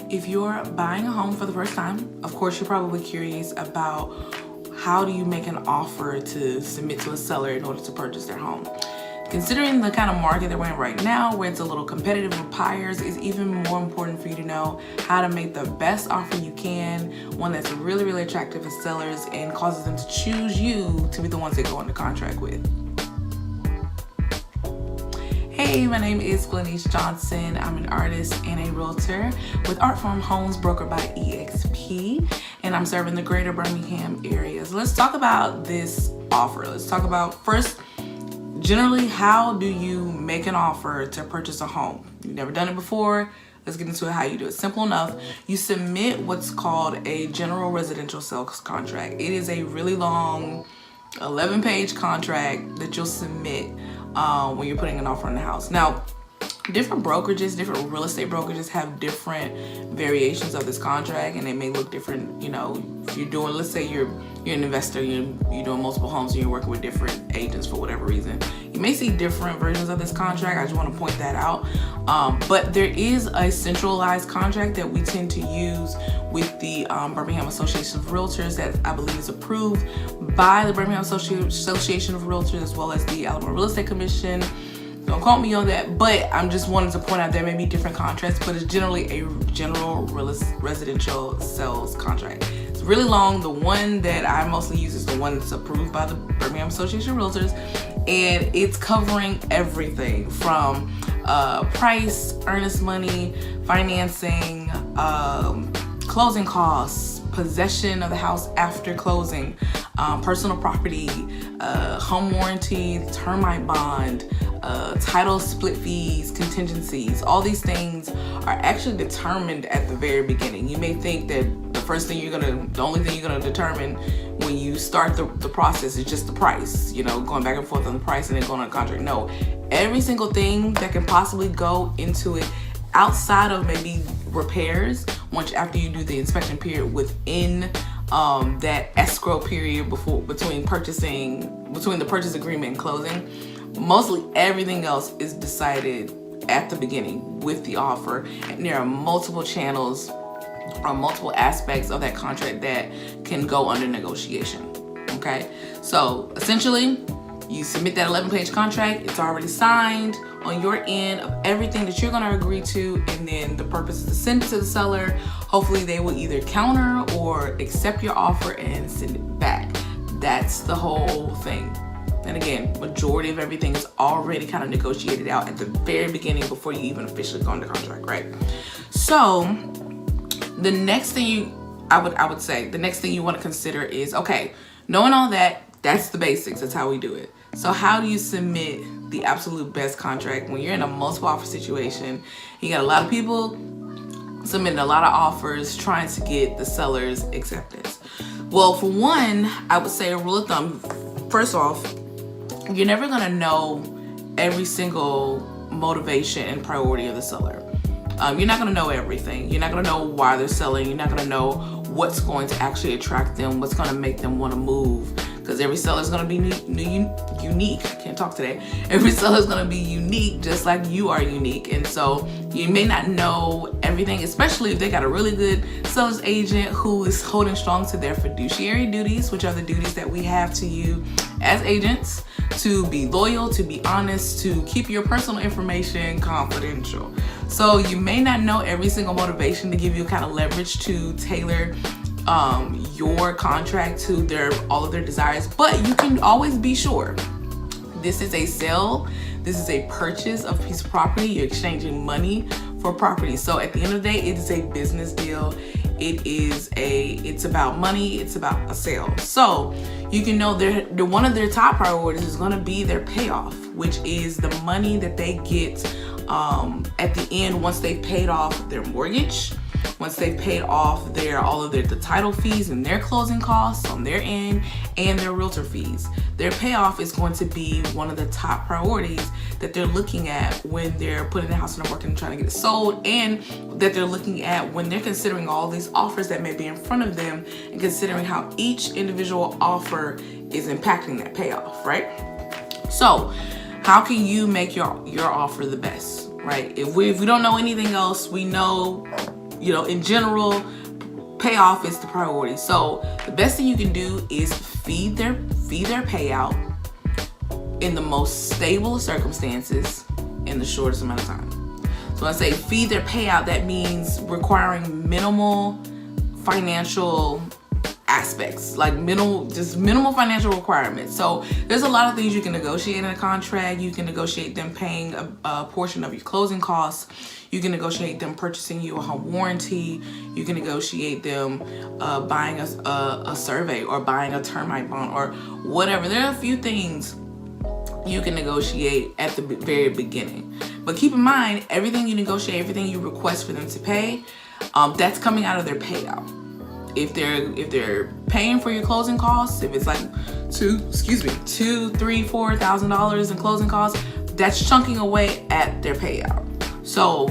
If you're buying a home for the first time, of course, you're probably curious about how do you make an offer to submit to a seller in order to purchase their home. Considering the kind of market that we're in right now, where it's a little competitive with buyers, it's even more important for you to know how to make the best offer you can, one that's really, really attractive to sellers and causes them to choose you to be the ones they go into contract with. Hey, my name is Flanice Johnson. I'm an artist and a realtor with artformhomes brokered by EXP, and I'm serving the greater Birmingham area. So let's talk about this offer. Let's talk about first, generally, how do you make an offer to purchase a home? You've never done it before. Let's get into how you do it. Simple enough. You submit what's called a general residential sales contract. It is a really long 11-page contract that you'll submit when you're putting an offer on the house. Now, different brokerages, different real estate brokerages have different variations of this contract, and it may look different. You know, if you're doing, let's say you're an investor, you're doing multiple homes and you're working with different agents for whatever reason, you may see different versions of this contract. I just want to point that out. But there is a centralized contract that we tend to use with the Birmingham Association of Realtors that I believe is approved by the Birmingham Association of Realtors, as well as the Alabama Real Estate Commission. Don't quote me on that, but I'm just wanting to point out there may be different contracts, but it's generally a general residential sales contract. It's really long. The one that I mostly use is the one that's approved by the Birmingham Association of Realtors, and it's covering everything from price, earnest money, financing, closing costs, possession of the house after closing, personal property, home warranty, termite bond, title split fees, contingencies. All these things are actually determined at the very beginning. You may think that the only thing you're gonna determine when you start the process is just the price, going back and forth on the price and then going on a contract. No, every single thing that can possibly go into it outside of maybe repairs, after you do the inspection period within that escrow period between the purchase agreement and closing, mostly everything else is decided at the beginning with the offer, and there are multiple channels or multiple aspects of that contract that can go under negotiation. Okay, so essentially, you submit that 11-page contract. It's already signed on your end of everything that you're going to agree to, and then the purpose is to send it to the seller. Hopefully they will either counter or accept your offer and send it back. That's the whole thing. And again, majority of everything is already kind of negotiated out at the very beginning before you even officially go into contract, right? So the next thing I would say the next thing you want to consider is, okay, knowing all that, that's the basics. That's how we do it. So how do you submit the absolute best contract when you're in a multiple offer situation? You got a lot of people submitting a lot of offers trying to get the seller's acceptance. Well, for one, I would say a rule of thumb, first off, you're never gonna know every single motivation and priority of the seller. You're not gonna know everything. You're not gonna know why they're selling. You're not gonna know what's going to actually attract them, what's gonna make them wanna move, because every seller is going to be unique. I can't talk today. Every seller is going to be unique, just like you are unique. And so you may not know everything, especially if they got a really good seller's agent who is holding strong to their fiduciary duties, which are the duties that we have to you as agents, to be loyal, to be honest, to keep your personal information confidential. So you may not know every single motivation to give you kind of leverage to tailor your contract to all of their desires, but you can always be sure this is a sale, this is a purchase of a piece of property. You're exchanging money for property. So at the end of the day, it is a business deal. It's about money, it's about a sale. So you can know one of their top priorities is going to be their payoff, which is the money that they get at the end once they've paid off their mortgage, once they've paid off all of the title fees and their closing costs on their end and their realtor fees. Their payoff is going to be one of the top priorities that they're looking at when they're putting the house on the market and trying to get it sold, and that they're looking at when they're considering all these offers that may be in front of them and considering how each individual offer is impacting that payoff, right? So how can you make your offer the best, right? If we don't know anything else, we know in general, payoff is the priority. So the best thing you can do is feed their payout in the most stable circumstances in the shortest amount of time. So when I say feed their payout, that means requiring minimal financial aspects, like minimal financial requirements. So there's a lot of things you can negotiate in a contract. You can negotiate them paying a portion of your closing costs. You can negotiate them purchasing you a home warranty. You can negotiate them buying a survey or buying a termite bond or whatever. There are a few things you can negotiate at the very beginning. But keep in mind, everything you negotiate, everything you request for them to pay, that's coming out of their payout. If they're paying for your closing costs, if it's like $2,000, $3,000, $4,000 in closing costs, that's chunking away at their payout. So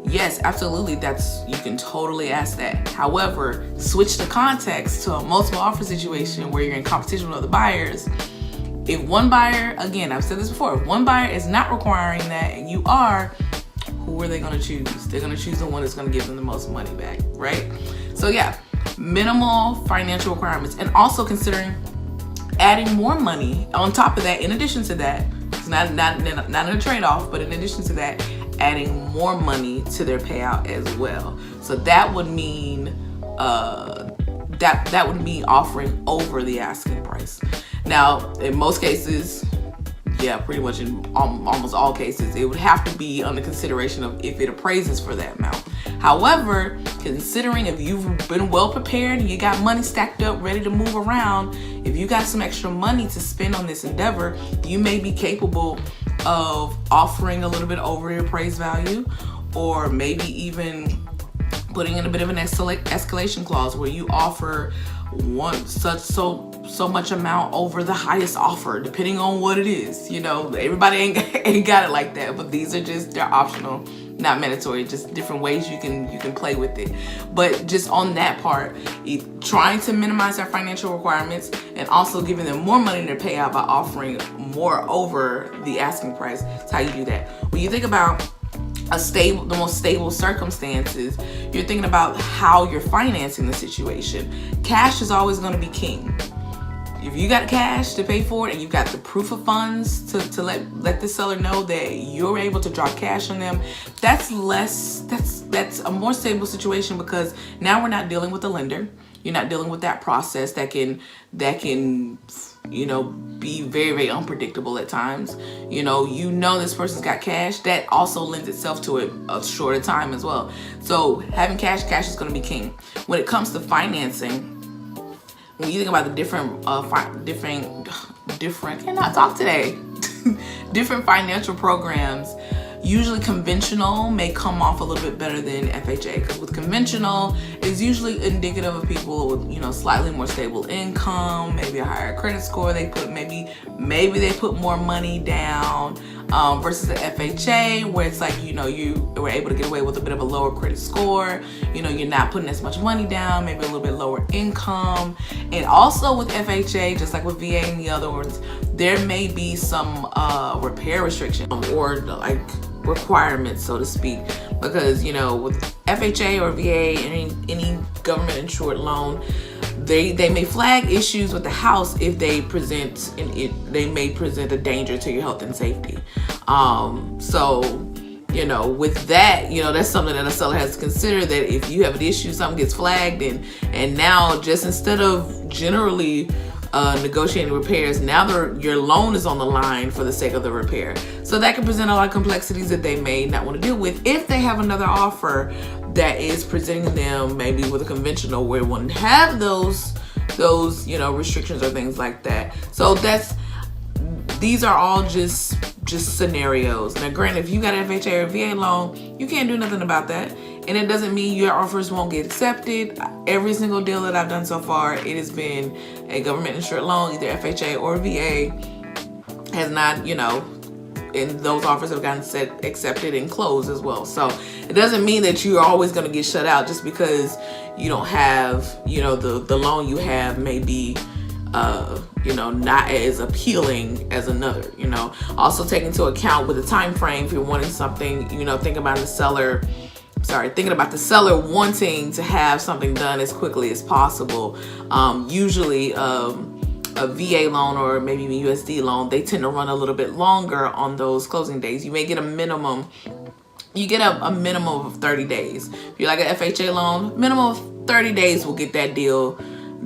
yes, absolutely, you can totally ask that. However, switch the context to a multiple offer situation where you're in competition with other buyers. If one buyer, again, I've said this before, if one buyer is not requiring that and you are, who are they going to choose? They're going to choose the one that's going to give them the most money back, right? So yeah, minimal financial requirements, and also considering adding more money on top of that. In addition to that, it's not in a trade-off, but in addition to that, adding more money to their payout as well. So that would mean that would mean offering over the asking price. Now, in most cases, yeah, pretty much in almost all cases, it would have to be under consideration of if it appraises for that amount. However, considering if you've been well prepared and you got money stacked up ready to move around, if you got some extra money to spend on this endeavor, you may be capable of offering a little bit over your appraised value, or maybe even putting in a bit of an escalation clause where you offer so much amount over the highest offer, depending on what it is. Everybody ain't got it like that, but they're optional, not mandatory, just different ways you can play with it. But just on that part, trying to minimize their financial requirements and also giving them more money in their payout by offering more over the asking price. That's how you do that. When you think about the most stable circumstances, you're thinking about how you're financing the situation. Cash is always going to be king. If you got cash to pay for it and you've got the proof of funds to let the seller know that you're able to draw cash on them, that's a more stable situation, because now we're not dealing with the lender. You're not dealing with that process that can be very, very unpredictable at times. This person's got cash. That also lends itself to a shorter time as well. So having cash is going to be king. When it comes to financing, when you think about the different financial programs, usually conventional may come off a little bit better than FHA, because with conventional, it's usually indicative of people with slightly more stable income, maybe a higher credit score. They put maybe they put more money down, versus the FHA, where it's like you were able to get away with a bit of a lower credit score. You're not putting as much money down, maybe a little bit lower income. And also with FHA, just like with VA and the other ones, there may be some repair restriction or like requirements, so to speak, because with FHA or VA, any government insured loan, they may flag issues with the house if they may present a danger to your health and safety. With that, that's something that a seller has to consider, that if you have an issue, something gets flagged, and now just instead of generally negotiating repairs, now your loan is on the line for the sake of the repair. So that can present a lot of complexities that they may not want to deal with if they have another offer that is presenting them maybe with a conventional where it wouldn't have those restrictions or things like that. So these are all just scenarios. Now granted, if you got an FHA or VA loan, you can't do nothing about that. And it doesn't mean your offers won't get accepted. Every single deal that I've done so far, it has been a government insured loan, either FHA or VA, has not, and those offers have gotten accepted and closed as well. So it doesn't mean that you're always going to get shut out just because you don't have, the loan you have may be not as appealing as another. Also take into account with the time frame, if you're wanting something, think about the seller thinking about the seller wanting to have something done as quickly as possible. Usually a VA loan or maybe a USD loan, they tend to run a little bit longer on those closing days. You may get a minimum. You get a minimum of 30 days. If you're like an FHA loan, minimum of 30 days will get that deal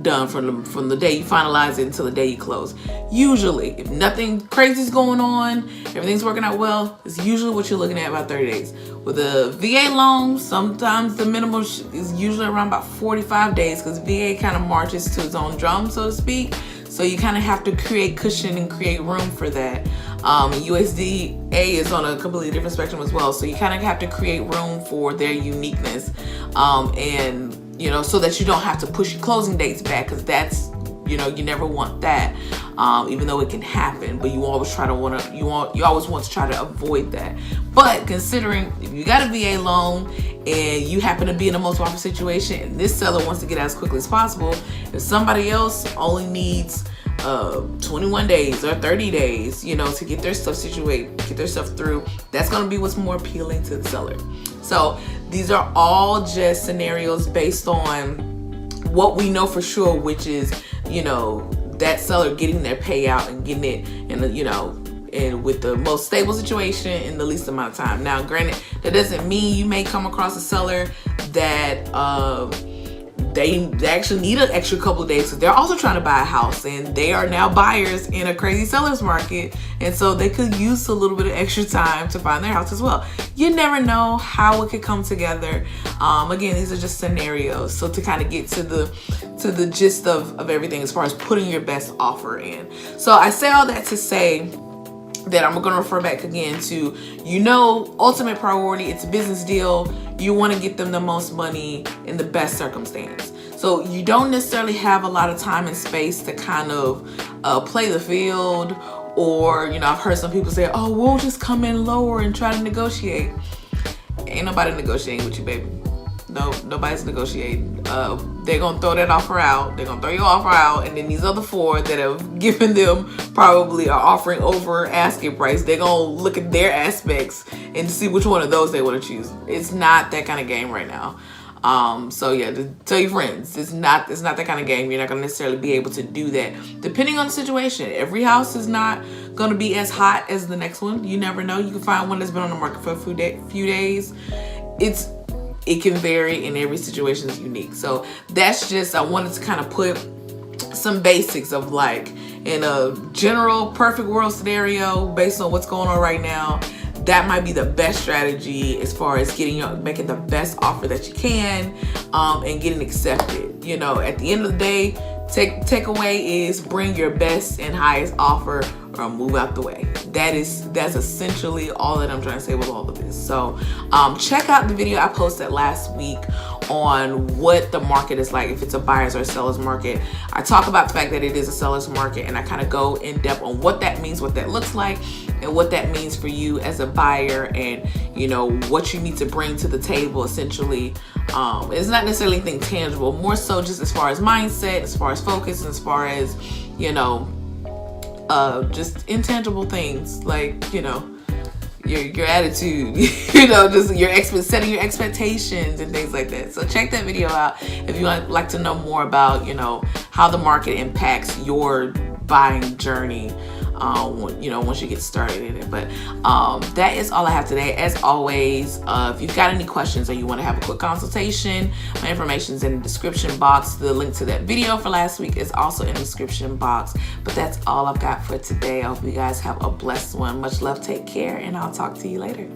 done from the day you finalize it until the day you close. Usually, if nothing crazy is going on, everything's working out well, it's usually what you're looking at, about 30 days. With a VA loan, sometimes the minimum is usually around about 45 days, because VA kind of marches to its own drum, so to speak. So you kind of have to create cushion and create room for that. USDA is on a completely different spectrum as well. So you kind of have to create room for their uniqueness, and so that you don't have to push your closing dates back, because that's, you never want that, even though it can happen. But you always want to try to avoid that. But considering if you got a VA loan and you happen to be in a most offer situation, and this seller wants to get out as quickly as possible, if somebody else only needs 21 days or 30 days, to get their stuff situated, get their stuff through, that's going to be what's more appealing to the seller. So these are all just scenarios based on what we know for sure, which is, that seller getting their payout and getting it and with the most stable situation in the least amount of time. Now, granted, that doesn't mean you may come across a seller that they actually need an extra couple of days, because they're also trying to buy a house, and they are now buyers in a crazy seller's market, and so they could use a little bit of extra time to find their house as well. You never know how it could come together. Again, these are just scenarios, so to kind of get to the gist of everything as far as putting your best offer in. So I say all that to say that I'm going to refer back again to, ultimate priority, it's a business deal. You want to get them the most money in the best circumstance. So you don't necessarily have a lot of time and space to kind of play the field, or, I've heard some people say, oh, we'll just come in lower and try to negotiate. Ain't nobody negotiating with you, baby. No, nobody's negotiating. They're going to throw that offer out. They're going to throw your offer out. And then these other four that have given them probably are offering over asking price. They're going to look at their aspects and see which one of those they want to choose. It's not that kind of game right now. So yeah, to tell your friends, it's not that kind of game. You're not going to necessarily be able to do that. Depending on the situation, every house is not going to be as hot as the next one. You never know. You can find one that's been on the market for a few days. It can vary, and every situation is unique. So that's just, I wanted to kind of put some basics of, like, in a general perfect world scenario based on what's going on right now, that might be the best strategy as far as making the best offer that you can, and getting accepted. At the end of the day, takeaway is bring your best and highest offer or move out the way. That's essentially all that I'm trying to say with all of this. So check out the video I posted last week on what the market is like, if it's a buyer's or a seller's market. I talk about the fact that it is a seller's market, and I kind of go in depth on what that means, what that looks like, and what that means for you as a buyer, and what you need to bring to the table. Essentially, it's not necessarily anything tangible, more so just as far as mindset, as far as focus, and as far as just intangible things like your attitude, just setting your expectations and things like that. So check that video out if you would like to know more about how the market impacts your buying journey, once you get started in it. But that is all I have today. As always, if you've got any questions or you want to have a quick consultation, my information is in the description box. The link to that video for last week is also in the description box. But that's all I've got for today. I hope you guys have a blessed one. Much love, take care, and I'll talk to you later.